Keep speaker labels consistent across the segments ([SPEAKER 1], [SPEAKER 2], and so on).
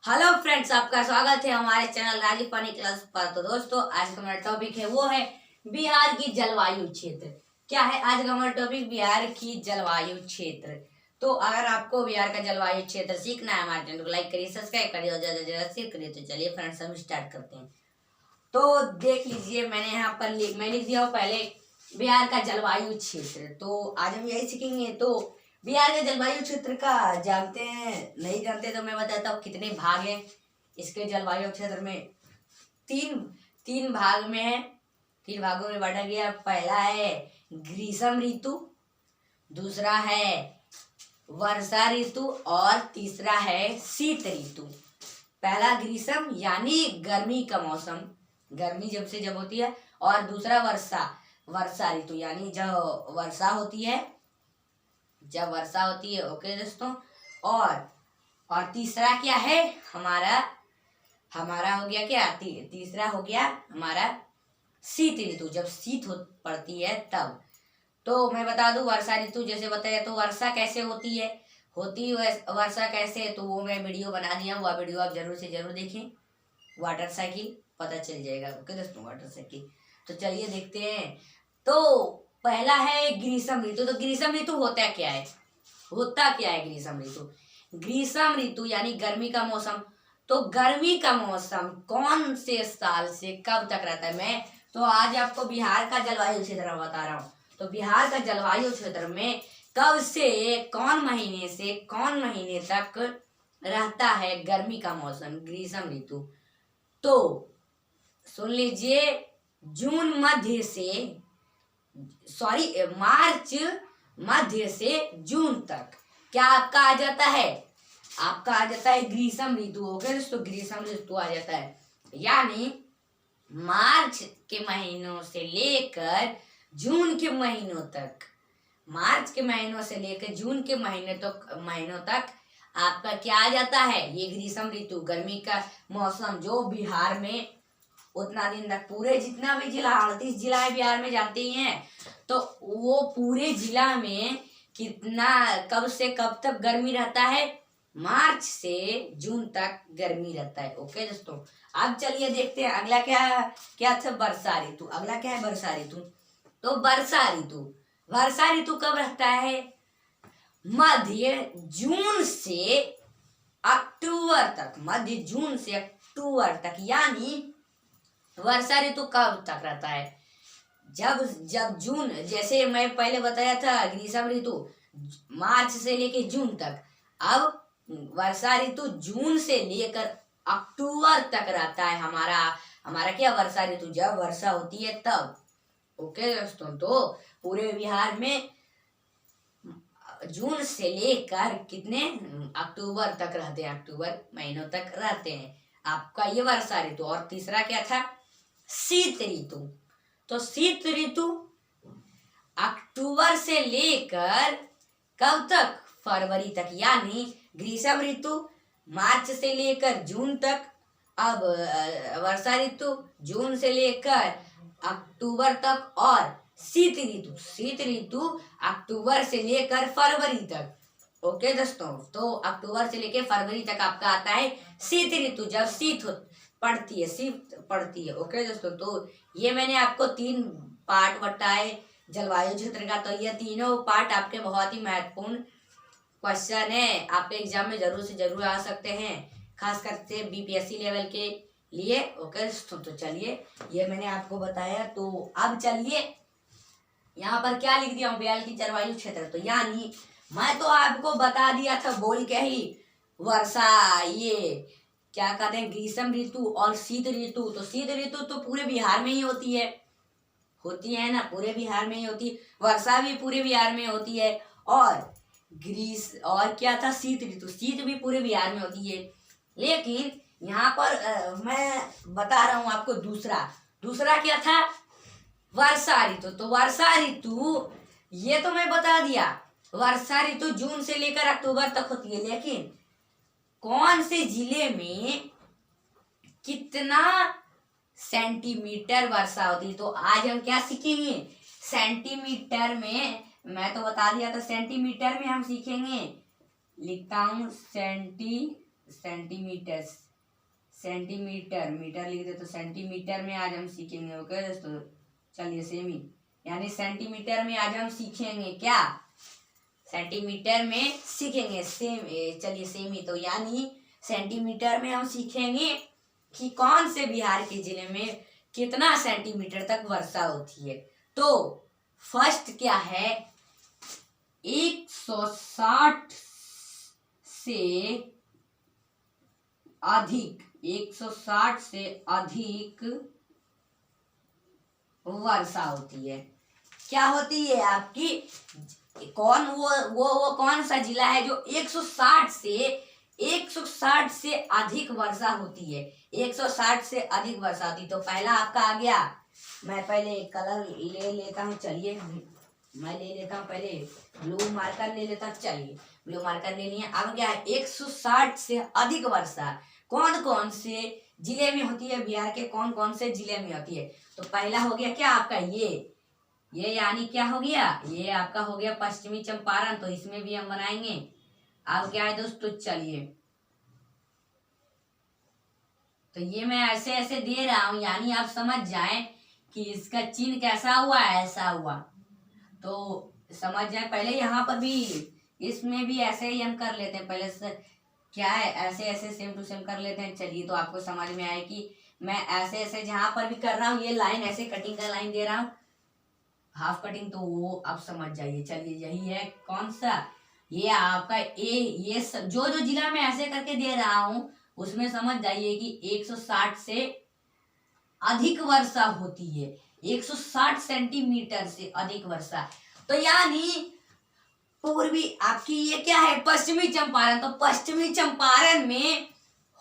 [SPEAKER 1] Hello friends, आपका स्वागत है हमारे चैनल राजीव पानी क्लास पर। तो दोस्तों, आज का हमारा टॉपिक है वो है बिहार की जलवायु क्षेत्र। क्या है आज का हमारा टॉपिक? बिहार की जलवायु क्षेत्र। तो अगर आपको बिहार का जलवायु क्षेत्र सीखना है, हमारे चैनल को लाइक करिए, सब्सक्राइब करिए और ज्यादा से ज्यादा शेयर करिए। तो चलिए फ्रेंड्स, हम स्टार्ट करते हैं। तो देख लीजिए, मैंने यहाँ पर मैं लिख दिया हूँ पहले बिहार का जलवायु क्षेत्र। तो आज हम यही सीखेंगे। तो बिहार के जलवायु क्षेत्र का जानते हैं? नहीं जानते तो मैं बताता हूँ कितने भाग हैं इसके जलवायु क्षेत्र में। तीन तीन भाग में है, तीन भागों में बांटा गया। पहला है ग्रीष्म ऋतु, दूसरा है वर्षा ऋतु और तीसरा है शीत ऋतु। पहला ग्रीष्म यानी गर्मी का मौसम, गर्मी जब होती है, और दूसरा वर्षा ऋतु यानी जब वर्षा होती है, ओके दोस्तों। और तीसरा क्या है हमारा हो गया क्या? तीसरा हो गया हमारा शीत ऋतु, जब शीत पड़ती है तब। तो मैं बता दूं, वर्षा ऋतु जैसे बताया, तो वर्षा कैसे होती है, वर्षा कैसे, तो वो मैं वीडियो बना दिया, वो वीडियो आप जरूर से जरूर देखें। वाटर साइकिल पता चल जाएगा, ओके दोस्तों, वाटर साइकिल। तो चलिए देखते हैं। तो पहला है ग्रीष्म ऋतु। तो ग्रीष्म ऋतु होता क्या है ग्रीष्म ऋतु? ग्रीष्म ऋतु यानी गर्मी का मौसम। तो गर्मी का मौसम कौन से साल से कब तक रहता है? मैं तो आज आपको बिहार का जलवायु क्षेत्र बता रहा हूँ। तो बिहार का जलवायु क्षेत्र में कब से कौन महीने तक रहता है गर्मी का मौसम, ग्रीष्म ऋतु? तो सुन लीजिए, मार्च मध्य से जून तक क्या आपका आ जाता है ग्रीष्म ऋतु। ओके दोस्तों, ग्रीष्म ऋतु आ जाता है। यानी मार्च के महीनों से लेकर जून के महीनों तक, जून के महीनों तक आपका क्या आ जाता है? ये ग्रीष्म ऋतु, गर्मी का मौसम, जो बिहार में उतना दिन तक पूरे जितना भी जिला 38 जिला है बिहार में, जानते ही हैं। तो वो पूरे जिला में कितना, कब से कब तक गर्मी रहता है? मार्च से जून तक गर्मी रहता है। ओके दोस्तों, अब चलिए देखते हैं अगला क्या था? वर्षा ऋतु। अगला क्या है? वर्षा ऋतु। तो वर्षा ऋतु कब रहता है? मध्य जून से अक्टूबर तक। यानी वर्षा ऋतु कब तक रहता है? जब जून, जैसे मैं पहले बताया था ग्रीष्म ऋतु मार्च से लेकर जून तक। अब वर्षा ऋतु जून से लेकर अक्टूबर तक रहता है हमारा क्या? वर्षा ऋतु, जब वर्षा होती है तब। ओके दोस्तों, तो पूरे बिहार में जून से लेकर कितने अक्टूबर तक रहते हैं, अक्टूबर महीनों तक रहते हैं आपका ये वर्षा ऋतु। और तीसरा क्या था? शीत ऋतु। तो शीत ऋतु अक्टूबर से लेकर कब तक? फरवरी तक। यानी ग्रीष्म ऋतु मार्च से लेकर जून तक, अब वर्षा ऋतु जून से लेकर अक्टूबर तक, और शीत ऋतु अक्टूबर से लेकर फरवरी तक। ओके दोस्तों, तो अक्टूबर से लेकर फरवरी तक आपका आता है शीत ऋतु, जब शीत पड़ती है। ओके दोस्तों, तो ये मैंने आपको 3 पार्ट बताए जलवायु क्षेत्र का। तो ये तीनों पार्ट आपके बहुत ही महत्वपूर्ण क्वेश्चन है, आपके एग्जाम में जरूर से जरूर आ सकते हैं, खास करके बीपीएससी लेवल के लिए। ओके दोस्तों, तो चलिए ये मैंने आपको बताया। तो अब चलिए यहाँ पर क्या लिख दिया हूँ, बिहार की जलवायु क्षेत्र। तो यानी मैं तो आपको बता दिया था बोल के ही, वर्षा, ये क्या कहते हैं, ग्रीष्म ऋतु और शीत ऋतु। तो शीत ऋतु तो पूरे बिहार में ही होती है ना, पूरे बिहार में ही होती है। वर्षा भी पूरे बिहार में होती है। और क्या था? शीत ऋतु, शीत भी पूरे बिहार में होती है। लेकिन यहाँ पर मैं बता रहा हूँ आपको दूसरा क्या था? वर्षा ऋतु। तो वर्षा ऋतु ये तो मैं बता दिया, वर्षा ऋतु जून से लेकर अक्टूबर तक होती है। लेकिन कौन से जिले में कितना सेंटीमीटर वर्षा होती है? तो आज हम क्या सीखेंगे? सेंटीमीटर में, मैं तो बता दिया था, सेंटीमीटर में हम सीखेंगे। लिखता हूं सेंटीमीटर। सेंटीमीटर, सेंटीमीटर, मीटर लिख दे तो सेंटीमीटर में आज हम सीखेंगे। ओके दोस्तों, चलिए सेमी, यानी सेंटीमीटर में आज हम सीखेंगे क्या, सेंटीमीटर में सीखेंगे चलिए सेमी, तो यानी सेंटीमीटर में हम सीखेंगे कि कौन से बिहार के जिले में कितना सेंटीमीटर तक वर्षा होती है। तो फर्स्ट क्या है, 160 से अधिक, 160 से अधिक वर्षा होती है। क्या होती है आपकी, कौन वो कौन सा जिला है जो 160 से अधिक वर्षा होती है, 160 से अधिक वर्षा होती। तो पहला आपका आ गया, मैं पहले कलर ले लेता हूँ, चलिए मैं ले लेता हूँ, पहले ब्लू मार्कर ले लेता हूँ। चलिए ब्लू मार्कर ले लिए। अब क्या है, 160 से अधिक वर्षा कौन कौन से जिले में होती है, बिहार के कौन कौन से जिले में होती है। तो पहला हो गया क्या आपका ये यानी क्या हो गया, ये आपका हो गया पश्चिमी चंपारण, तो इसमें भी हम बनाएंगे। अब क्या है दोस्तों, चलिए तो ये मैं ऐसे ऐसे दे रहा हूं, यानी आप समझ जाएं कि इसका चिन्ह कैसा हुआ, ऐसा हुआ, तो समझ जाए। पहले यहाँ पर भी, इसमें भी ऐसे ही हम कर लेते हैं, पहले से क्या है, ऐसे ऐसे सेम टू सेम कर लेते हैं। चलिए तो आपको समझ में आए कि मैं ऐसे ऐसे जहां पर भी कर रहा हूँ, ये लाइन ऐसे कटिंग का लाइन दे रहा हूँ, हाफ कटिंग, तो वो आप समझ जाइए। चलिए यही है कौन सा, ये आपका ये जो जो जिला में ऐसे करके दे रहा हूँ उसमें समझ जाइए कि 160 से अधिक वर्षा होती है, 160 सेंटीमीटर से अधिक वर्षा। तो यानी पूर्वी आपकी ये क्या है, पश्चिमी चंपारण, तो पश्चिमी चंपारण में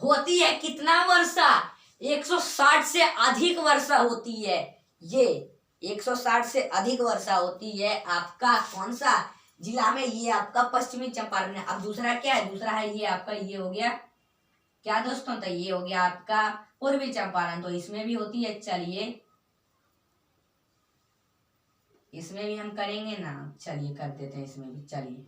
[SPEAKER 1] होती है कितना वर्षा, 160 से अधिक वर्षा होती है। ये 160 से अधिक वर्षा होती है आपका कौन सा जिला में, ये आपका पश्चिमी चंपारण में। अब दूसरा क्या है, दूसरा है ये आपका, ये हो गया क्या दोस्तों, तो ये हो गया आपका पूर्वी चंपारण, तो इसमें भी होती है। चलिए इसमें भी हम करेंगे ना, चलिए कर देते हैं इसमें भी। चलिए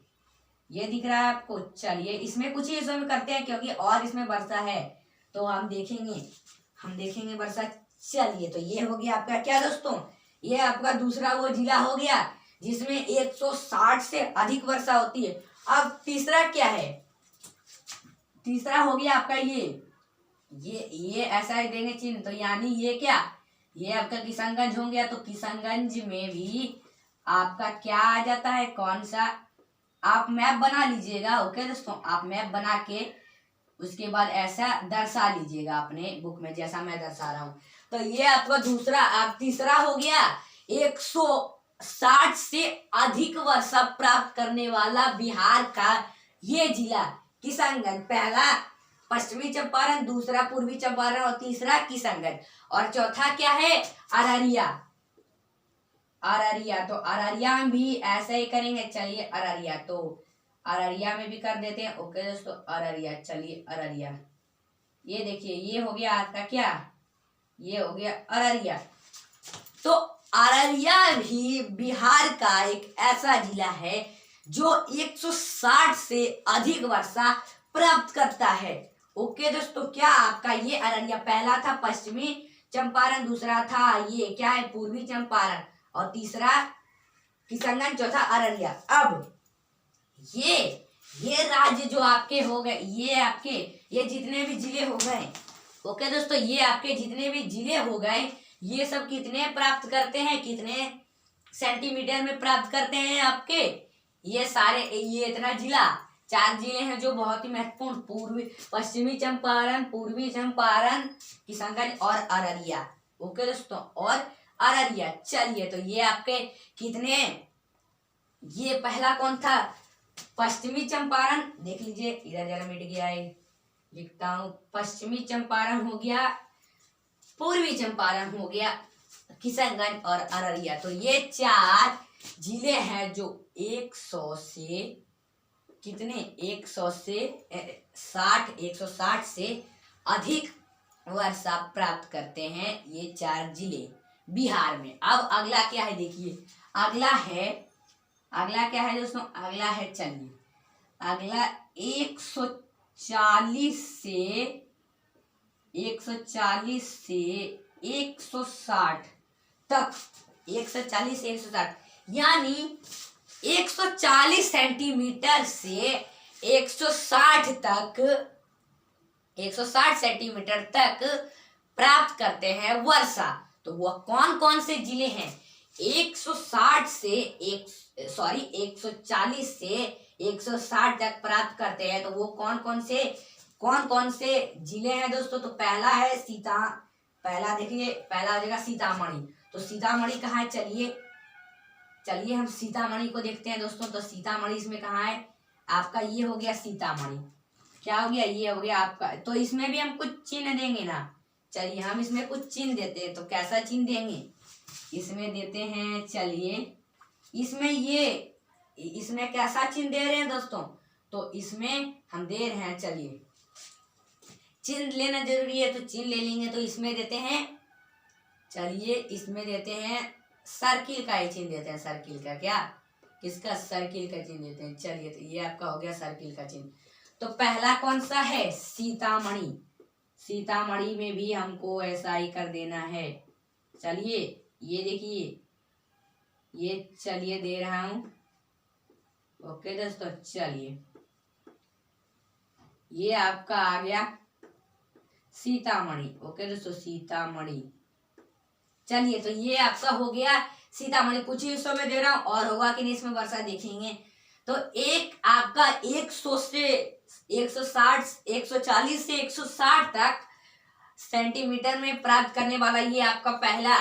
[SPEAKER 1] ये दिख रहा है आपको, चलिए इसमें कुछ ही इसमें करते हैं क्योंकि और इसमें वर्षा है, तो हम देखेंगे वर्षा। चलिए तो ये हो गया आपका क्या दोस्तों, ये आपका दूसरा वो जिला हो गया जिसमें 160 से अधिक वर्षा होती है। अब तीसरा क्या है, तीसरा हो गया आपका ये ऐसा ही देंगे चिन्ह, तो यानी ये क्या, ये आपका किशनगंज हो गया, तो किशनगंज में भी आपका क्या आ जाता है, कौन सा, आप मैप बना लीजिएगा। ओके दोस्तों, आप मैप बना के उसके बाद ऐसा दर्शा लीजिएगा अपने बुक में जैसा मैं दर्शा रहा हूँ। तो ये आपका दूसरा, आप तीसरा हो गया 160 से अधिक वर्षा प्राप्त करने वाला बिहार का ये जिला किशनगंज। पहला पश्चिमी चंपारण, दूसरा पूर्वी चंपारण और तीसरा किशनगंज, और चौथा क्या है, अररिया। तो अररिया में भी ऐसे ही करेंगे। चलिए अररिया, तो अररिया में भी कर देते हैं। ओके दोस्तों, अररिया, चलिए अररिया, ये देखिए ये हो गया आपका क्या, ये हो गया अररिया। तो अररिया भी बिहार का एक ऐसा जिला है जो 160 से अधिक वर्षा प्राप्त करता है। ओके दोस्तों, क्या आपका ये अररिया, पहला था पश्चिमी चंपारण, दूसरा था ये क्या है पूर्वी चंपारण, और तीसरा किशनगंज, चौथा अररिया। अब ये राज्य जो आपके हो गए, ये जितने भी जिले हो गए, ओके दोस्तों, ये आपके जितने भी जिले हो गए, ये सब कितने प्राप्त करते हैं, कितने सेंटीमीटर में प्राप्त करते हैं आपके, ये सारे, ये इतना जिला, 4 जिले हैं जो बहुत ही महत्वपूर्ण, पश्चिमी चंपारण, पूर्वी चंपारण, किशनगंज और अररिया। ओके दोस्तों, और अररिया। चलिए तो ये आपके कितने, ये पहला कौन था, पश्चिमी चंपारण, देख लीजिए इधर जरा मिट गया है, लिखता हूं, पश्चिमी चंपारण हो गया, पूर्वी चंपारण हो गया, किशनगंज और अररिया। तो ये 4 जिले हैं जो 100 से कितने, 160 से अधिक वर्षा प्राप्त करते हैं, ये 4 जिले बिहार में। अब अगला क्या है देखिए, अगला क्या है दोस्तों, अगला है, चलिए अगला 140 140 से 160 तक, 140 से 160 यानी 140 सेंटीमीटर से 160 तक, 160 सेंटीमीटर तक प्राप्त करते हैं वर्षा। तो वह कौन कौन से जिले हैं? 140 से 160 तक प्राप्त करते हैं। तो वो कौन कौन से जिले हैं दोस्तों? तो पहला है पहला देखिए, पहला हो जाएगा सीतामढ़ी। तो सीतामढ़ी कहाँ है? चलिए हम सीतामढ़ी को देखते हैं दोस्तों। तो सीतामढ़ी इसमें कहाँ है आपका? ये हो गया सीतामढ़ी। क्या हो गया? ये हो गया आपका। तो इसमें भी हम कुछ चिन्ह देंगे ना। चलिए हम इसमें कुछ चिन्ह देते हैं। तो कैसा चिन्ह देंगे? इसमें देते हैं, चलिए इसमें कैसा चिन्ह दे रहे हैं दोस्तों? तो इसमें हम दे रहे हैं, चलिए चिन्ह लेना जरूरी है तो चिन्ह ले लेंगे। तो इसमें देते हैं, चलिए इसमें देते हैं सर्किल का ही चिन्ह देते हैं। सर्किल का क्या? किसका? सर्किल का चिन्ह देते हैं। चलिए तो ये आपका हो गया सर्किल का चिन्ह। तो पहला कौन सा है? सीतामढ़ी। सीतामढ़ी में भी हमको ऐसा ही कर देना है। चलिए ये देखिए, ये चलिए दे रहा हूं। ओके दोस्तों, चलिए ये आपका आ गया सीतामढ़ी। ओके दोस्तों, सीतामढ़ी। चलिए तो ये आपका हो गया सीतामढ़ी। कुछ ही हिस्सों में दे रहा हूं, और होगा कि नहीं इसमें वर्षा देखेंगे। तो एक आपका 100 से 160, 140 से 160 तक सेंटीमीटर में प्राप्त करने वाला ये आपका पहला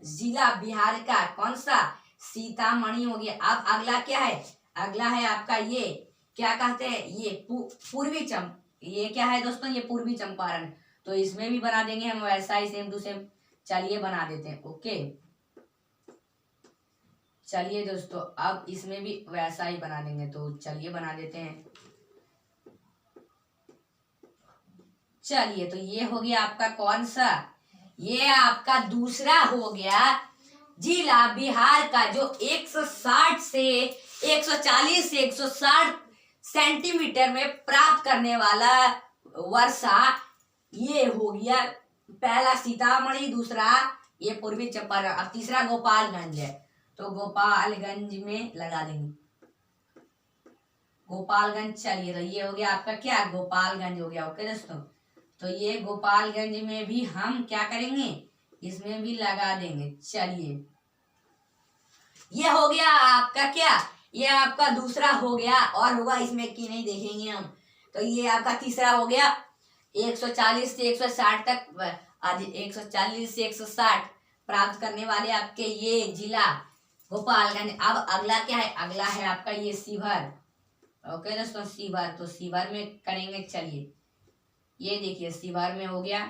[SPEAKER 1] जिला बिहार का कौन सा? सीतामढ़ी हो गया। अब अगला क्या है? अगला है आपका ये क्या कहते हैं? ये ये क्या है दोस्तों? ये पूर्वी चंपारण। तो इसमें भी बना देंगे हम वैसा ही, सेम टू सेम। चलिए बना देते हैं। ओके चलिए दोस्तों, अब इसमें भी वैसा ही बना देंगे। तो चलिए बना देते हैं। चलिए तो ये हो गया आपका कौन सा? ये आपका दूसरा हो गया जिला बिहार का, जो 160 से 140 से 160 सेंटीमीटर में प्राप्त करने वाला वर्षा। ये हो गया पहला सीतामढ़ी, दूसरा ये पूर्वी चंपारण, अब तीसरा गोपालगंज है। तो गोपालगंज में लगा देंगे, गोपालगंज। चलिए तो ये हो गया आपका क्या? गोपालगंज हो गया। ओके दोस्तों, तो ये गोपालगंज में भी हम क्या करेंगे? इसमें भी लगा देंगे। चलिए ये हो गया आपका क्या? ये आपका दूसरा हो गया, और होगा इसमें कि नहीं देखेंगे हम। तो ये आपका तीसरा हो गया 140 से 160 तक, 140 से 160 प्राप्त करने वाले आपके ये जिला गोपालगंज। अब अगला क्या है? अगला है आपका ये शिवहर। ओके दोस्तों, शिवहर। तो शिवहर में करेंगे। चलिए ये देखिए शिवहर में हो गया।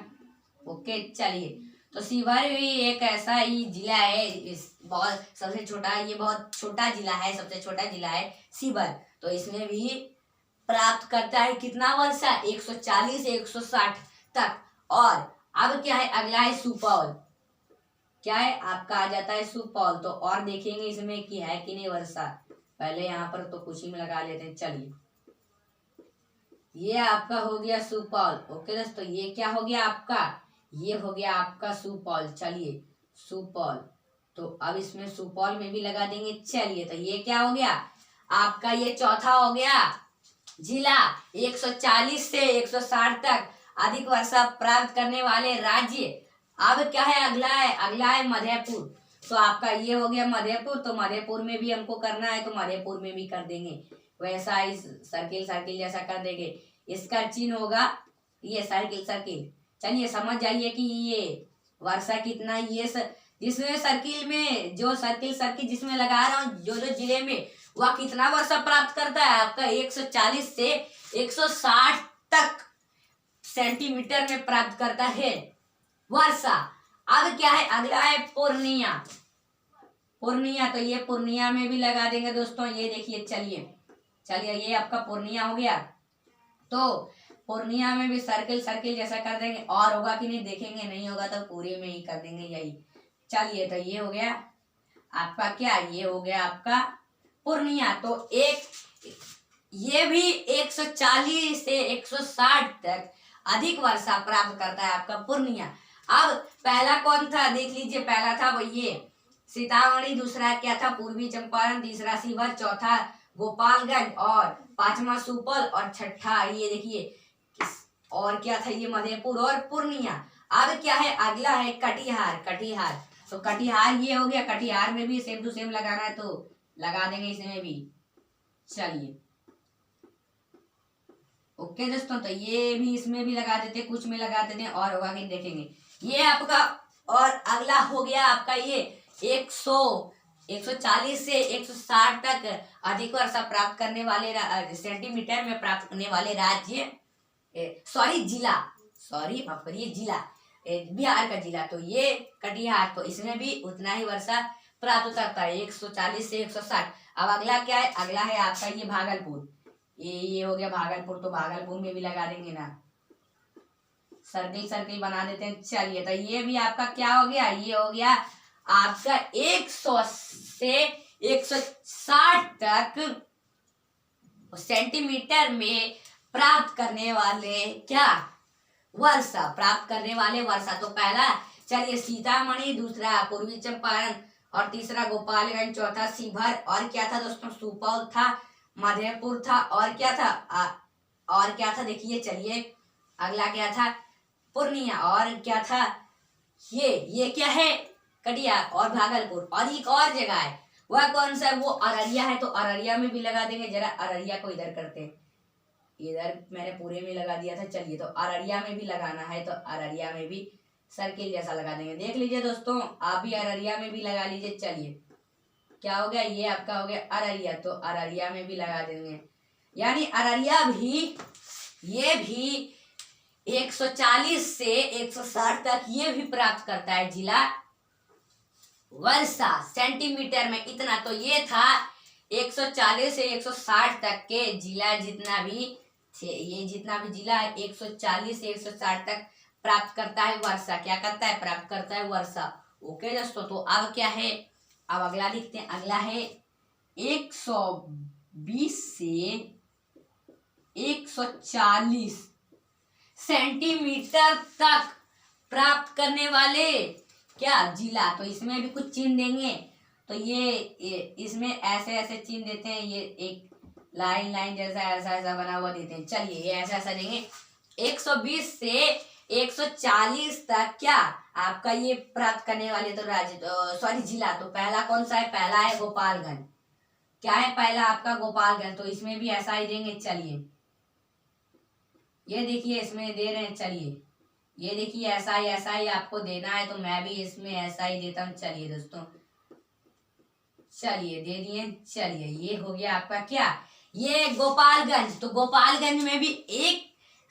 [SPEAKER 1] ओके चलिए, तो शिवहर भी एक ऐसा ही जिला है, बहुत सबसे छोटा, ये बहुत छोटा जिला है, सबसे छोटा जिला है शिवहर। तो इसमें भी प्राप्त करता है कितना वर्षा? 140 से 160 तक। और अब क्या है? अगला है सुपौल। क्या है आपका? आ जाता है सुपौल। तो और देखेंगे इसमें कि है कि नहीं वर्षा। पहले यहाँ पर तो कुछ ही में लगा लेते हैं। चलिए ये आपका हो गया सुपौल। ओके दोस्तों, ये क्या हो गया आपका? ये हो गया आपका सुपौल। चलिए सुपौल, तो अब इसमें सुपौल में भी लगा देंगे। चलिए तो ये क्या हो गया आपका? ये चौथा हो गया जिला 140 से 160 तक अधिक वर्षा प्राप्त करने वाले राज्य। अब क्या है? अगला है मधेपुर। तो आपका ये हो गया मधेपुर। तो मधेपुर में भी हमको करना है, तो मधेपुर में भी कर देंगे वैसा ही, सर्किल जैसा कर देंगे। इसका चिन्ह होगा ये सर्किल। चलिए समझ जाइए कि ये वर्षा कितना, ये जिसमें सर्किल में, जो सर्किल जिसमें लगा रहा हूँ, जो जिले में, वह कितना वर्षा प्राप्त करता है आपका? 140 से 160 तक सेंटीमीटर में प्राप्त करता है वर्षा। अब क्या है? अगला है पूर्णिया। तो ये पूर्णिया में भी लगा देंगे दोस्तों। ये देखिए, चलिए ये आपका पूर्णिया हो गया। तो पूर्णिया में भी सर्किल जैसा कर देंगे। और होगा कि नहीं देखेंगे, नहीं होगा तो पूरे में ही कर देंगे यही। चलिए तो ये हो गया आपका क्या? ये हो गया आपका पूर्णिया। तो एक ये भी 140 से 160 तक अधिक वर्षा प्राप्त करता है आपका पूर्णिया। अब पहला कौन था देख लीजिए, पहला था वो ये सीतामढ़ी, दूसरा क्या था पूर्वी चंपारण, तीसरा शिवहर, चौथा गोपालगंज और पांचवा सुपौल और छठा ये देखिए और क्या था ये मधेपुर और पूर्णिया। अब क्या है अगला है कटिहार। कटिहार तो कटिहार ये हो गया, कटिहार में भी सेम टू सेम लगाना है तो लगा देंगे इसमें भी। चलिए ओके दोस्तों, तो ये भी इसमें भी लगा देते हैं, कुछ में लगा देते हैं और होगा कि देखेंगे ये आपका। और अगला हो गया आपका ये 140 से 160 तक अधिक वर्षा प्राप्त करने वाले सेंटीमीटर में प्राप्त करने वाले राज्य माफ करिए जिला, बिहार का जिला तो ये कटिहार, तो इसमें भी उतना ही वर्षा प्राप्त करता है 140 से 160। अब अगला क्या है, अगला है आपका ये भागलपुर। ये हो गया भागलपुर, तो भागलपुर में भी लगा देंगे ना, सर्किल सर्किल बना देते हैं। चलिए तो ये भी आपका क्या हो गया, ये हो गया आपका 100 से 160 तक सेंटीमीटर में प्राप्त करने वाले क्या वर्षा, प्राप्त करने वाले वर्षा। तो पहला चलिए सीतामढ़ी, दूसरा पूर्वी चंपारण और तीसरा गोपालगंज, चौथा शिवहर और क्या था दोस्तों सुपौल था, मधेपुर था और क्या था और क्या था देखिए। चलिए अगला क्या था पूर्णिया और क्या था ये क्या है कटिहार और भागलपुर और एक और जगह है वह कौन सा है, वो अररिया है। तो अररिया में भी लगा देंगे, जरा अररिया को इधर करते हैं, इधर मैंने पूरे में लगा दिया था। चलिए तो अररिया में भी लगाना है तो अररिया में भी सर्किल जैसा लगा देंगे। देख लीजिए दोस्तों, आप भी अररिया में भी लगा लीजिए। चलिए क्या हो गया, ये आपका हो गया अररिया, तो अररिया में भी लगा देंगे। यानी अररिया भी ये भी 140 से 160 तक ये भी प्राप्त करता है जिला वर्षा सेंटीमीटर में इतना। तो ये था 140 से 160 तक के जिला जितना भी थे, ये जितना भी जिला है 140 से 160 तक प्राप्त करता है वर्षा। क्या करता है, प्राप्त करता है वर्षा। ओके दोस्तों, तो अब क्या है, अब अगला लिखते हैं। अगला है 120 से 140 सेंटीमीटर तक प्राप्त करने वाले क्या जिला। तो इसमें भी कुछ चिन्ह देंगे, तो ये इसमें ऐसे ऐसे चिन्ह देते हैं, ये एक लाइन लाइन जैसा ऐसा ऐसा बना हुआ देते हैं। चलिए ये ऐसा ऐसा देंगे 120 से 140 तक क्या आपका ये प्राप्त करने वाले तो राज्य जिला। तो पहला कौन सा है, पहला है गोपालगंज। क्या है पहला आपका गोपालगंज, तो इसमें भी ऐसा ही देंगे। चलिए ये देखिए इसमें दे रहे हैं, चलिए ये देखिए ऐसा ही आपको देना है, तो मैं भी इसमें ऐसा ही देता हूँ। चलिए दोस्तों, चलिए दे दिए। चलिए ये हो गया आपका क्या, ये गोपालगंज। तो गोपालगंज में भी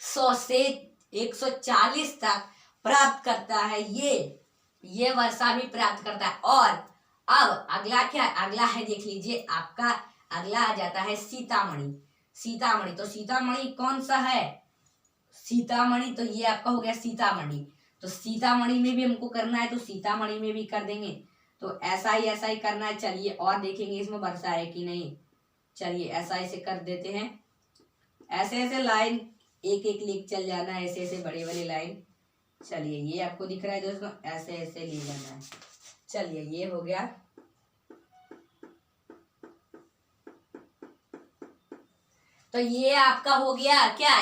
[SPEAKER 1] 100 से 140 तक प्राप्त करता है, ये वर्षा भी प्राप्त करता है। और अब अगला क्या, अगला है देख लीजिए आपका, अगला आ जाता है सीतामढ़ी। सीतामढ़ी तो सीतामढ़ी कौन सा है, सीतामढ़ी तो ये आपका हो गया सीतामढ़ी। तो सीतामढ़ी में भी हमको करना है, तो सीतामढ़ी में भी कर देंगे। तो ऐसा ही करना है। चलिए और देखेंगे इसमें वर्षा है कि नहीं। चलिए ऐसा ऐसे कर देते हैं, ऐसे ऐसे लाइन एक एक लिख चल जाना है, ऐसे ऐसे बड़े बड़े लाइन। चलिए ये आपको दिख रहा है दोस्तों, ऐसे ऐसे ले जाना है। चलिए ये हो गया। तो ये आपका हो गया क्या,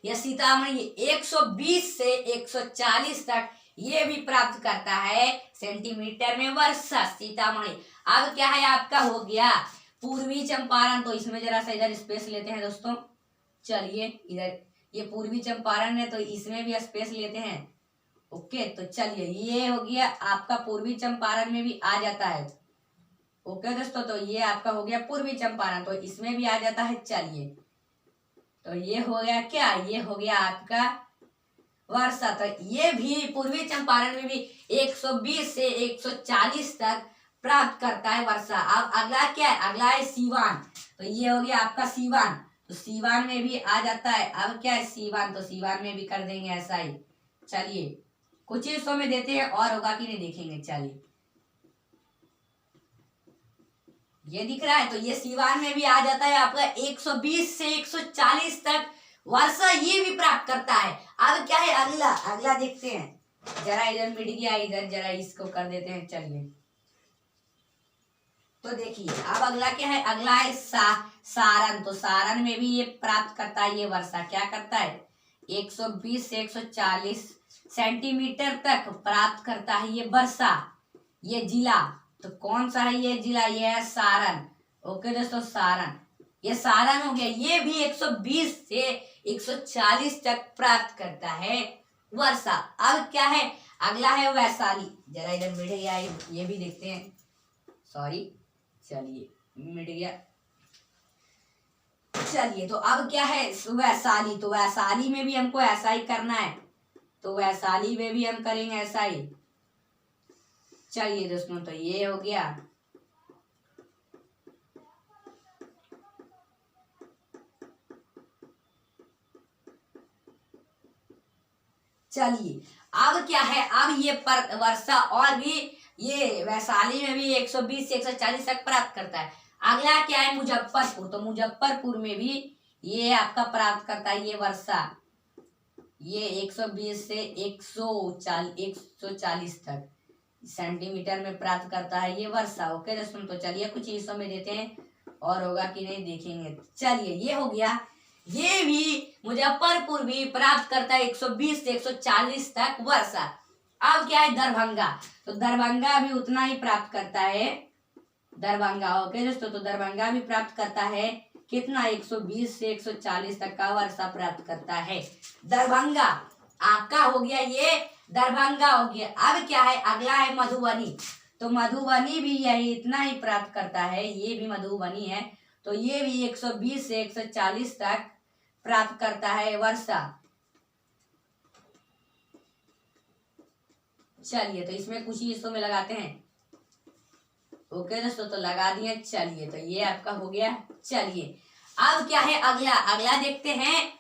[SPEAKER 1] ये सीतामढ़ी 120 से 140 तक ये भी प्राप्त करता है सेंटीमीटर में वर्षा सीतामढ़ी। अब क्या है आपका हो गया पूर्वी चंपारण। तो इसमें जरा सा इधर स्पेस लेते हैं दोस्तों। चलिए इधर ये पूर्वी चंपारण है, तो इसमें भी स्पेस लेते हैं। ओके, तो चलिए ये हो गया आपका पूर्वी चंपारण में भी आ जाता है। ओके दोस्तों, तो ये आपका हो गया पूर्वी चंपारण, तो इसमें भी आ जाता है। चलिए तो ये हो गया क्या, ये हो गया आपका वर्षा। तो ये भी पूर्वी चंपारण में भी 120 से 140 तक प्राप्त करता है वर्षा। अब अगला क्या है, अगला है सीवान। तो ये हो गया आपका सीवान, तो सीवान में भी आ जाता है। अब क्या है सीवान, तो सीवान में भी कर देंगे ऐसा ही। चलिए कुछ हिस्सों में देते हैं और होगा कि नहीं देखेंगे। चलिए ये दिख रहा है। तो ये सीवान में भी आ जाता है आपका 120 से 140 तक वर्षा ये भी प्राप्त करता है। अब क्या है अगला, अगला देखते हैं। जरा इधर मिट गया, इधर जरा इसको कर देते हैं। चलिए तो देखिए अब अगला क्या है, अगला है सारण। तो सारण में भी ये प्राप्त करता है, ये वर्षा क्या करता है 120 से 140 सेंटीमीटर तक प्राप्त करता है ये वर्षा। ये जिला तो कौन सा है, ये जिला ये है सारण। ओके दोस्तों, सारण, ये सारण हो गया। ये भी 120 से 140 तक प्राप्त करता है वर्षा। अब क्या है अगला है वैशाली। जरा इधर मिट गया, ये भी देखते हैं। सॉरी, चलिए मिट गया। चलिए तो अब क्या है वैशाली। तो वैशाली में भी हमको ऐसा ही करना है। तो वैशाली में भी हम करेंगे ऐसा ही। चलिए दोस्तों, तो ये हो गया। चलिए अब क्या है, अब ये वर्षा और भी ये वैशाली में भी 120 से 140 तक प्राप्त करता है। अगला क्या है मुजफ्फरपुर। तो मुजफ्फरपुर में भी ये आपका प्राप्त करता है ये वर्षा। ये 120 से 140 तक सेंटीमीटर में प्राप्त करता है ये वर्षा। ओके दोस्तों, तो चलिए कुछ हिस्सों में देते हैं और होगा कि नहीं देखेंगे। चलिए ये हो गया। ये भी मुजफ्फरपुर भी प्राप्त करता है 120 से 140 तक वर्षा। अब क्या है दरभंगा। तो दरभंगा भी उतना ही प्राप्त करता है। दरभंगा ओके दोस्तों, तो दरभंगा भी प्राप्त करता है कितना 120 से 140 तक का वर्षा प्राप्त करता है दरभंगा। आपका हो गया ये दरभंगा हो गया। अब क्या है अगला है मधुबनी। तो मधुबनी भी यही इतना ही प्राप्त करता है, ये भी मधुबनी है। तो ये भी 120 से 140 तक प्राप्त करता है वर्षा। चलिए तो इसमें कुछ ही हिस्सों में लगाते हैं। ओके दोस्तों, तो लगा दिए। चलिए तो ये आपका हो गया। चलिए अब क्या है अगला, अगला देखते हैं।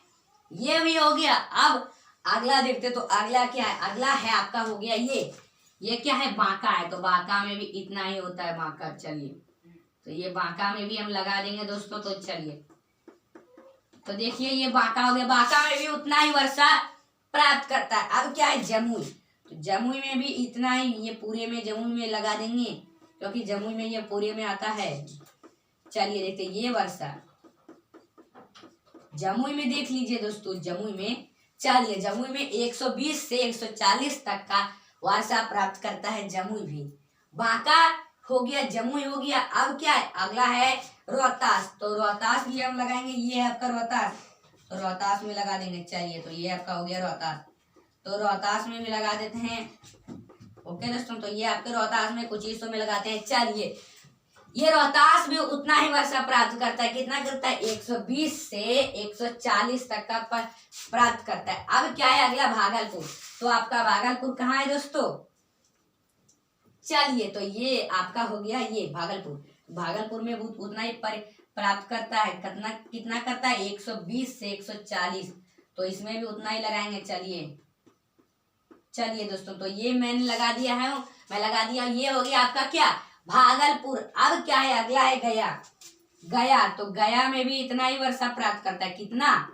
[SPEAKER 1] ये भी हो गया। अब अगला देखते, तो अगला क्या है, अगला है आपका हो गया ये क्या है बांका है। तो बांका में भी इतना ही होता है बांका। चलिए तो ये बांका में भी हम लगा देंगे दोस्तों। तो चलिए तो देखिए ये बांका हो गया। बांका में भी उतना ही वर्षा प्राप्त करता है। अब क्या है जमुई। तो जमुई में भी इतना ही, ये पूरे में जमुई में लगा देंगे क्योंकि जमुई में ये पूरे में आता है। चलिए देखते ये वर्षा जमुई में देख लीजिए दोस्तों। जमुई में चलिए जमुई में 120 से 140 तक का वर्षा प्राप्त करता है जमुई भी। बांका हो गया, जमुई हो गया। अब क्या है अगला है रोहतास। तो रोहतास भी हम लगाएंगे। ये है आपका रोहतास, तो रोहतास में लगा देंगे। चलिए तो ये आपका हो गया रोहतास। तो रोहतास में भी लगा देते हैं। ओके दोस्तों, तो ये आपके रोहतास में कुछ हिस्सों में लगाते हैं। चलिए ये रोहतास भी उतना ही वर्षा प्राप्त करता है। कितना करता है 120 से 140 तक का प्राप्त करता है। अब क्या है अगला भागलपुर। तो आपका भागलपुर कहाँ है दोस्तों। चलिए तो ये आपका हो गया ये भागलपुर। भागलपुर में उतना ही प्राप्त करता है। कितना कितना करता है 120 से 140। तो इसमें भी उतना ही लगाएंगे। चलिए दोस्तों, तो ये मैंने लगा दिया है, मैं लगा दिया। ये हो गया आपका क्या भागलपुर। अब क्या है अगला है गया। गया तो गया में भी इतना ही वर्षा प्राप्त करता है। कितना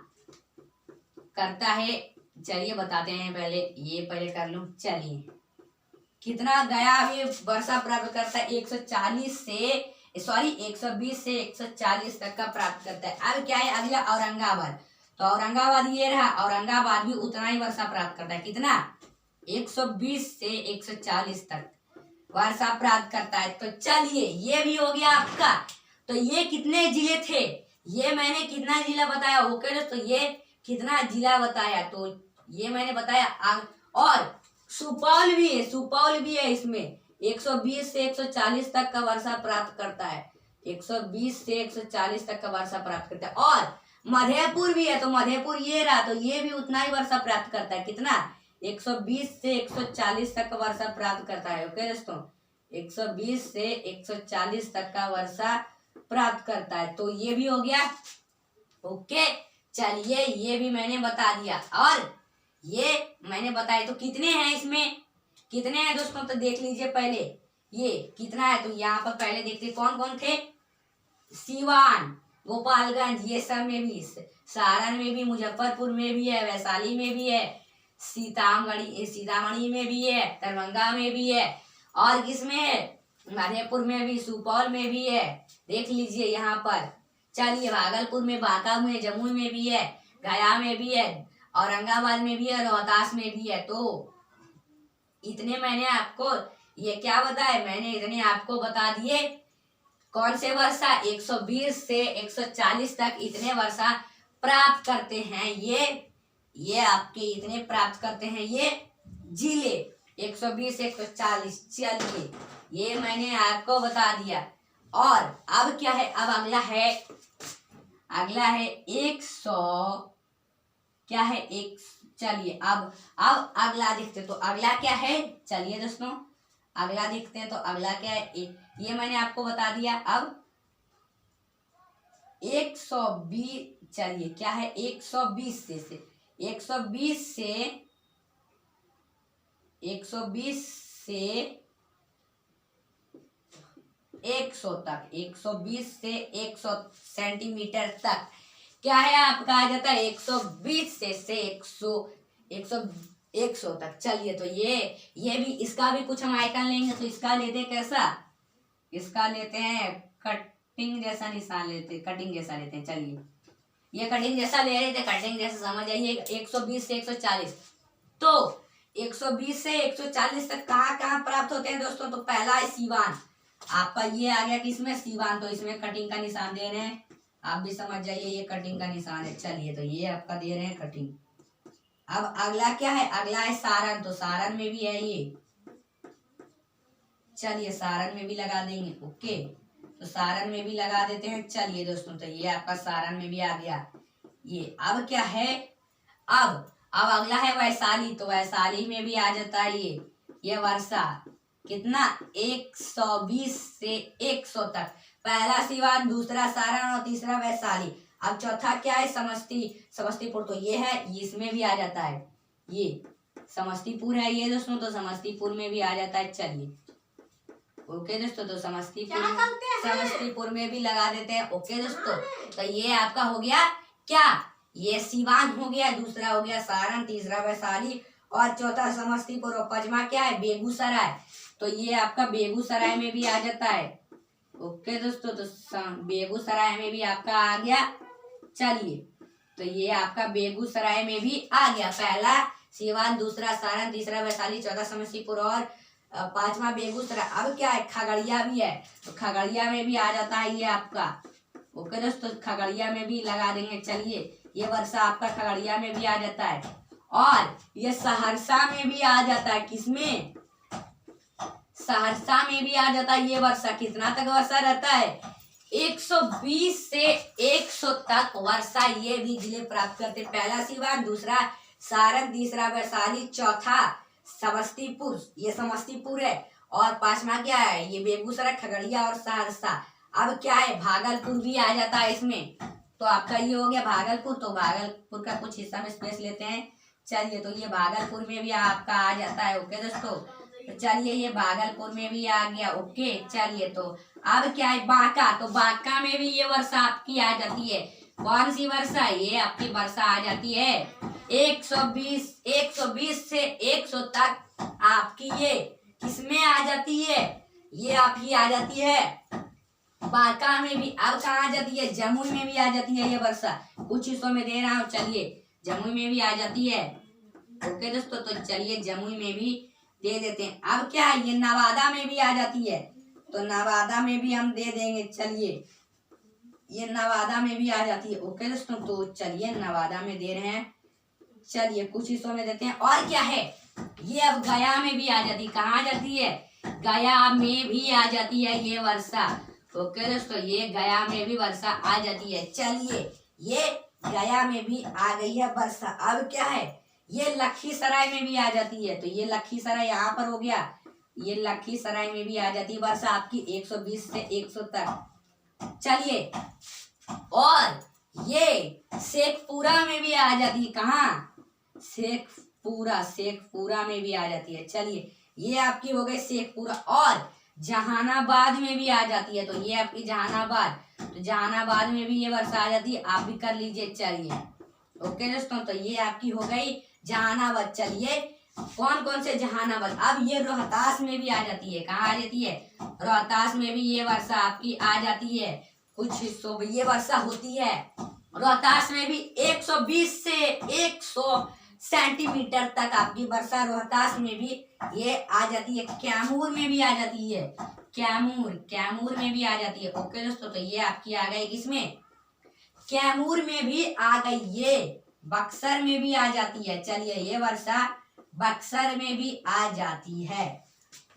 [SPEAKER 1] करता है चलिए बताते हैं। पहले कर लूं। चलिए कितना गया भी वर्षा प्राप्त करता है 120 से 140 तक का प्राप्त करता है। अब क्या है अगला औरंगाबाद। तो औरंगाबाद ये रहा। औरंगाबाद भी उतना ही वर्षा प्राप्त करता है। कितना 120 से 140 तक वर्षा प्राप्त करता है। तो चलिए ये भी हो गया आपका। तो ये कितने जिले थे, ये मैंने कितना जिला बताया। ओके दोस्तों, ये कितना जिला बताया। तो ये मैंने बताया। और सुपौल भी है इसमें 120 से 140 तक का वर्षा प्राप्त करता है। 120 से 140 तक का वर्षा प्राप्त करता है। और मधेपुर भी है। तो मधेपुर ये रहा। तो ये भी उतना ही वर्षा प्राप्त करता है। कितना 120 से 140 तक का वर्षा प्राप्त करता है। ओके दोस्तों, 120 से 140 तक का वर्षा प्राप्त करता है। तो ये भी हो गया। ओके चलिए ये भी मैंने बता दिया। और ये मैंने बताया। तो कितने हैं इसमें, कितने हैं दोस्तों। तो देख लीजिए पहले ये कितना है। तो यहाँ पर पहले देखते कौन कौन थे। सीवान, गोपालगंज, ये सब में भी, सारण में भी, मुजफ्फरपुर में भी है, वैशाली में भी है, सीतामढ़ी में भी है, दरभंगा में भी है, और किसमें है, मधेपुर में भी, सुपौल में भी है, देख लीजिए यहाँ पर। चलिए भागलपुर में, बांका में, जमुई में भी है, गया में भी है, औरंगाबाद में भी है, रोहतास में भी है। तो इतने मैंने आपको ये क्या बताया, मैंने इतने आपको बता दिए कौन से वर्षा 120 से 140 तक इतने वर्षा प्राप्त करते हैं। ये आपके इतने प्राप्त करते हैं ये जिले 120 से 140। चलिए ये मैंने आपको बता दिया। और अब क्या है, अब अगला है 100 क्या है एक। चलिए अब अगला देखते तो अगला क्या है। चलिए दोस्तों अगला देखते हैं तो अगला क्या है, ये मैंने आपको बता दिया। अब 120, चलिए क्या है 120 से 120 से 100 तक, 120 से 100 सेंटीमीटर तक क्या है आपका आ जाता है 120 से 100 तक। चलिए तो ये भी, इसका भी कुछ हम आइकन लेंगे तो इसका लेते हैं कैसा, इसका लेते हैं कटिंग जैसा निशान लेते, कटिंग जैसा लेते हैं। चलिए ये कटिंग जैसा ले रहे थे, कटिंग जैसा समझ आइए। 120 से 140, तो 120 से 140 तक कहाँ प्राप्त होते हैं दोस्तों। तो पहला है सीवान, आपका ये आ गया किसमें, सीवान। तो इसमें कटिंग का निशान दे रहे हैं, आप भी समझ जाइए ये कटिंग का निशान है। चलिए तो ये आपका दे रहे हैं कटिंग। अब अगला क्या है, अगला है सारण। तो सारण में भी है ये, चलिए सारण में भी लगा देंगे। ओके तो सारण में भी लगा देते हैं। चलिए दोस्तों तो ये आपका सारण में भी आ गया ये। अब क्या है, अब अगला है वैशाली। तो वैशाली में भी आ जाता है ये वर्षा कितना 120 से 100 तक। पहला सीवान, दूसरा सारण और तीसरा वैशाली। अब चौथा क्या है, समस्तीपुर। तो ये है, इसमें भी आ जाता है, ये समस्तीपुर है ये दोस्तों। तो समस्तीपुर में भी आ जाता है। चलिए ओके दोस्तों तो समस्तीपुर में भी लगा देते हैं। ओके दोस्तों तो ये आपका हो गया क्या, ये सीवान हो गया, दूसरा हो गया सारण, तीसरा वैशाली और चौथा समस्तीपुर और पांचवा क्या है बेगूसराय। तो ये आपका बेगूसराय में भी आ जाता है। ओके दोस्तों तो बेगूसराय में भी आपका आ गया। चलिए तो ये आपका बेगूसराय में भी आ गया, पहला सीवान, दूसरा सारण, तीसरा वैशाली, चौथा समस्तीपुर और पांचवा बेगूसराय। अब क्या है, खगड़िया भी है। तो खगड़िया में भी आ जाता है ये आपका। ओके दोस्तों खगड़िया में भी लगा देंगे। चलिए ये वर्षा आपका खगड़िया में भी आ जाता है। और ये सहरसा में भी आ जाता है, किसमें, सहरसा में भी आ जाता है ये वर्षा। कितना तक वर्षा रहता है 120 से 100 तक वर्षा ये भी जिले प्राप्त करते। पहला सीवान, दूसरा सारण, तीसरा वैशाली, चौथा समस्तीपुर, ये समस्तीपुर है, और पांचवा क्या है ये बेगूसराय, खगड़िया और सहरसा। अब क्या है भागलपुर भी आ जाता है इसमें। तो आपका ये हो गया भागलपुर। तो भागलपुर का कुछ हिस्सा में स्पेस लेते हैं। चलिए तो ये भागलपुर में भी आपका आ जाता है। ओके दोस्तों तो चलिए ये भागलपुर में भी आ गया। ओके चलिए तो अब क्या है बांका। तो बांका में भी ये वर्षा आपकी आ जाती है। कौन सी वर्षा, ये आपकी वर्षा आ जाती है 120 से 100 तक आपकी ये किसमें आ जाती है, ये आपकी आ जाती है बांका में भी। अब कहाँ आ जाती है, जमुई में भी आ जाती है ये वर्षा। कुछ हिस्सों में दे रहा हूँ, चलिए जमुई में भी आ जाती है। ओके दोस्तों तो चलिए जमुई में भी दे देते हैं। अब क्या है ये नवादा में भी आ जाती है। तो नवादा में भी हम दे देंगे। चलिए ये नवादा में भी आ जाती है। ओके दोस्तों तो चलिए नवादा में दे रहे हैं। चलिए कुछ हिस्सों में देते हैं। और क्या है ये अब गया में भी आ जाती है। कहाँ आ जाती है, गया में भी आ जाती है ये वर्षा। ओके दोस्तों ये गया में भी वर्षा आ जाती है। चलिए ये गया में भी आ गई है वर्षा। अब क्या है ये लखीसराय में भी आ जाती है। तो ये लखीसराय यहाँ पर हो गया, ये लखीसराय में भी आ जाती है वर्षा आपकी 120 से 100 तक। चलिए और ये शेखपुरा में भी आ जाती है। कहाँ, शेखपुरा में भी आ जाती है। चलिए ये आपकी हो गई शेखपुरा। और जहानाबाद में भी आ जाती है, तो ये आपकी जहानाबाद, तो जहानाबाद में भी ये वर्षा आ जाती है, आप भी कर लीजिए। चलिए ओके दोस्तों, तो ये आपकी हो गई जहानाबाद। चलिए कौन कौन से जहानाबाद, अब ये रोहतास में भी आ जाती है। कहाँ आ जाती है? रोहतास में भी ये वर्षा आपकी आ जाती है, कुछ हिस्सों में ये वर्षा होती है। रोहतास में भी 120 से 100 सेंटीमीटर तक आपकी वर्षा रोहतास में भी ये आ जाती है। कैमूर में भी आ जाती है, कैमूर में भी आ जाती है। ओके दोस्तों, तो ये आपकी आ गई किसमें? कैमूर में भी आ गई, ये बक्सर में भी आ जाती है। चलिए ये वर्षा बक्सर में भी आ जाती है।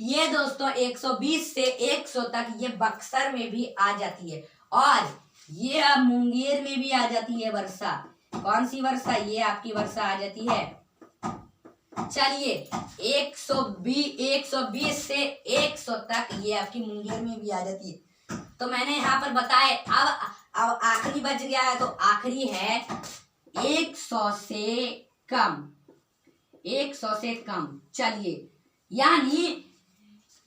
[SPEAKER 1] ये दोस्तों 120 से 100 तक ये बक्सर में भी आ जाती है। और ये अब मुंगेर में भी आ जाती है वर्षा। कौन सी वर्षा? ये आपकी वर्षा आ जाती है। चलिए 120 से 100 तक ये आपकी मुंगेर में भी आ जाती है। तो मैंने यहाँ पर बताए, अब आखिरी बच गया है, तो आखिरी है 100 से कम, 100 से कम। चलिए यानी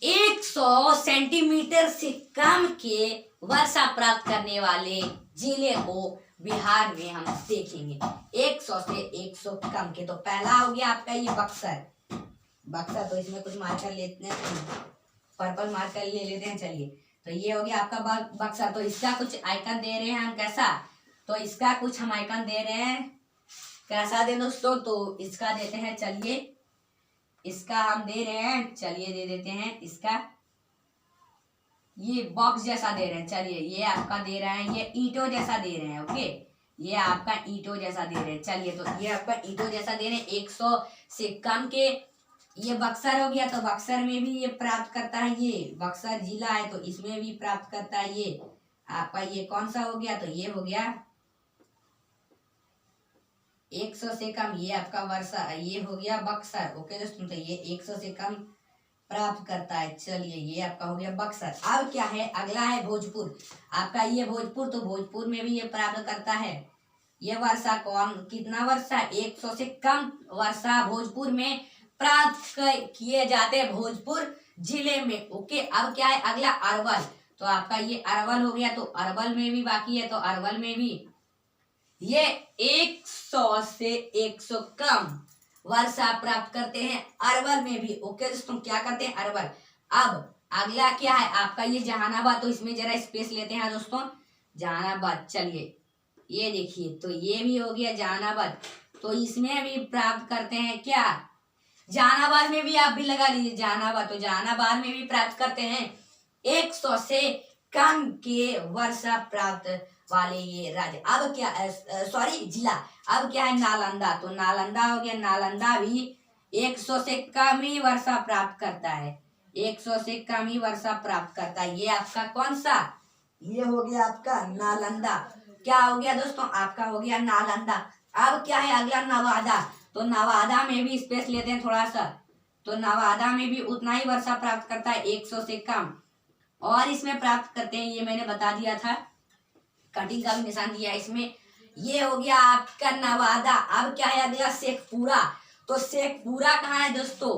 [SPEAKER 1] 100 सेंटीमीटर से कम के वर्षा प्राप्त करने वाले जिले को बिहार में हम देखेंगे। 100 से 100 कम के, तो पहला हो गया आपका ये बक्सर, तो इसमें कुछ मार्कर लेते हैं, पर्पल मार्कर ले लेते हैं। चलिए तो ये हो गया आपका बक्सर। तो इसका कुछ आइकन दे रहे हैं हम, कैसा? तो इसका कुछ हम आइकन दे रहे हैं, कैसा दे दोस्तों? तो इसका देते हैं, चलिए इसका हम दे रहे हैं, चलिए दे देते हैं इसका, ये बॉक्स जैसा दे रहे हैं। चलिए ये आपका दे रहे हैं, ये ईंटों जैसा दे रहे हैं। ओके, ये आपका ईंटों जैसा दे रहे हैं। चलिए तो ये आपका ईंटों जैसा दे रहे हैं 100 से कम के। ये बक्सर हो गया, तो बक्सर में भी ये प्राप्त करता है, ये बक्सर जिला है तो इसमें भी प्राप्त करता है। ये आपका ये कौन सा हो गया? तो ये हो गया 100 से कम, ये आपका वर्षा, ये हो गया बक्सर। ओके दोस्तों, तो ये 100 से कम प्राप्त करता है। चलिए ये आपका हो गया बक्सर। अब क्या है? अगला है भोजपुर। आपका ये भोजपुर, तो भोजपुर में भी ये प्राप्त करता है। ये वर्षा कितना वर्षा? 100 से कम वर्षा भोजपुर में प्राप्त किए जाते हैं, भोजपुर जिले में। ओके, अब क्या है? अगला अरवल। तो आपका ये अरवल हो गया, तो अरवल में भी बाकी है, तो अरवल में भी ये 100 से 100 कम वर्षा प्राप्त करते हैं अरवल में भी। ओके दोस्तों, क्या करते हैं? अरवल। अब अगला क्या है आपका? ये जहानाबाद, तो इसमें जरा स्पेस लेते हैं दोस्तों, जहानाबाद। चलिए ये देखिए, तो ये भी हो गया जहानाबाद, तो इसमें भी प्राप्त करते हैं क्या? जहानाबाद में भी आप भी लगा लीजिए जहानाबाद, तो जहानाबाद में भी प्राप्त करते हैं 100 से कम के वर्षा प्राप्त वाले ये राज्य। अब क्या, सॉरी जिला। अब क्या है? नालंदा। तो नालंदा हो गया, नालंदा भी 100 से कम ही वर्षा प्राप्त करता है, 100 से कम ही वर्षा प्राप्त करता है। ये आपका कौन सा? ये हो गया आपका नालंदा। क्या हो गया दोस्तों? आपका हो गया नालंदा। अब क्या है अगला? नवादा। तो नवादा में भी स्पेस लेते हैं थोड़ा सा, तो नवादा में भी उतना ही वर्षा प्राप्त करता है, 100 से कम। और इसमें प्राप्त करते हैं, ये मैंने बता दिया था, कटिंग का भी निशान दिया है इसमें। ये हो गया आपका नवादा। अब क्या है अगला? शेखपुरा। तो शेखपुरा कहाँ है दोस्तों?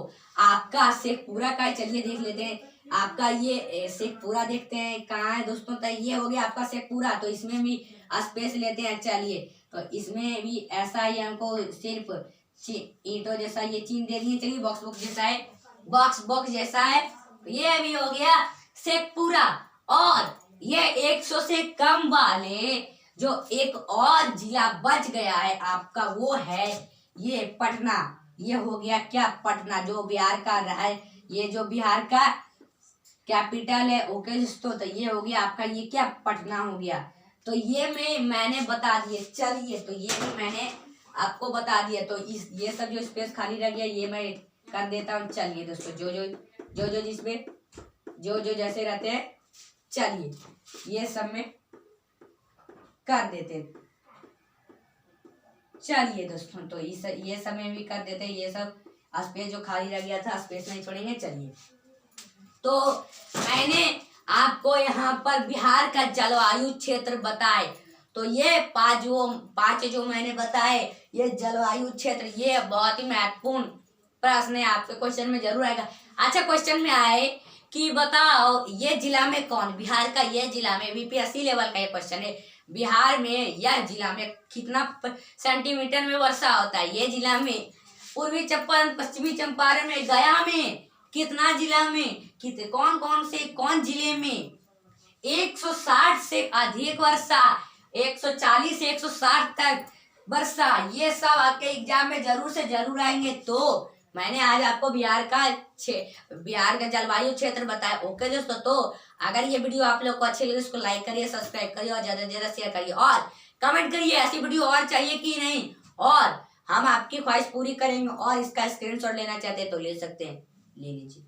[SPEAKER 1] आपका शेखपुरा का है, चलिए देख लेते हैं। आपका ये शेखपुरा देखते हैं कहाँ है दोस्तों, तो ये हो गया आपका शेखपुरा, तो इसमें भी स्पेस लेते हैं। चलिए तो इसमें भी ऐसा ही हमको सिर्फ ईंटों जैसा ये चिन्ह दे दिए, चलिए बॉक्स जैसा है, बॉक्स जैसा है। ये भी हो गया शेखपुरा। और ये 100 से कम वाले जो एक और जिला बच गया है आपका, वो है ये पटना। ये हो गया क्या? पटना, जो बिहार का रहा है, ये जो बिहार का कैपिटल है। ओके दोस्तों, तो ये हो गया आपका, ये क्या? पटना हो गया। तो ये मैंने बता दिए। चलिए तो ये भी मैंने आपको बता दिया। तो ये सब जो स्पेस खाली रह गया ये मैं कर देता हूँ। चलिए दोस्तों, जो जिसमें जो जैसे रहते हैं, चलिए ये सब में कर देते हैं। चलिए दोस्तों, तो ये सब में भी कर देते हैं, ये सब स्पेस जो खाली रह गया था, स्पेस नहीं छोड़ेंगे। चलिए तो मैंने आपको यहाँ पर बिहार का जलवायु क्षेत्र बताए, तो ये पांच जो मैंने बताए, ये जलवायु क्षेत्र, ये बहुत ही महत्वपूर्ण प्रश्न है, आपके क्वेश्चन में जरूर आएगा। अच्छा, क्वेश्चन में आए कि बताओ ये जिला में कौन, बिहार का ये जिला में बीपीएससी लेवल का ये क्वेश्चन है, बिहार में यह जिला में कितना सेंटीमीटर में वर्षा होता है, ये जिला में पूर्वी चंपारण, पश्चिमी चंपारण में, गया में, कितना जिला में, कितने कौन कौन से कौन जिले में 160 से अधिक वर्षा, 140 से 160 तक वर्षा, ये सब आपके एग्जाम में जरूर से जरूर आएंगे। तो मैंने आज आपको बिहार का जलवायु क्षेत्र बताया। ओके दोस्तों, तो अगर ये वीडियो आप लोग को अच्छी लगे इसको लाइक करिए, सब्सक्राइब करिए और ज्यादा से ज्यादा शेयर करिए और कमेंट करिए ऐसी वीडियो और चाहिए कि नहीं, और हम आपकी ख्वाहिश पूरी करेंगे। और इसका स्क्रीनशॉट लेना चाहते हैं तो ले सकते हैं, ले लीजिए।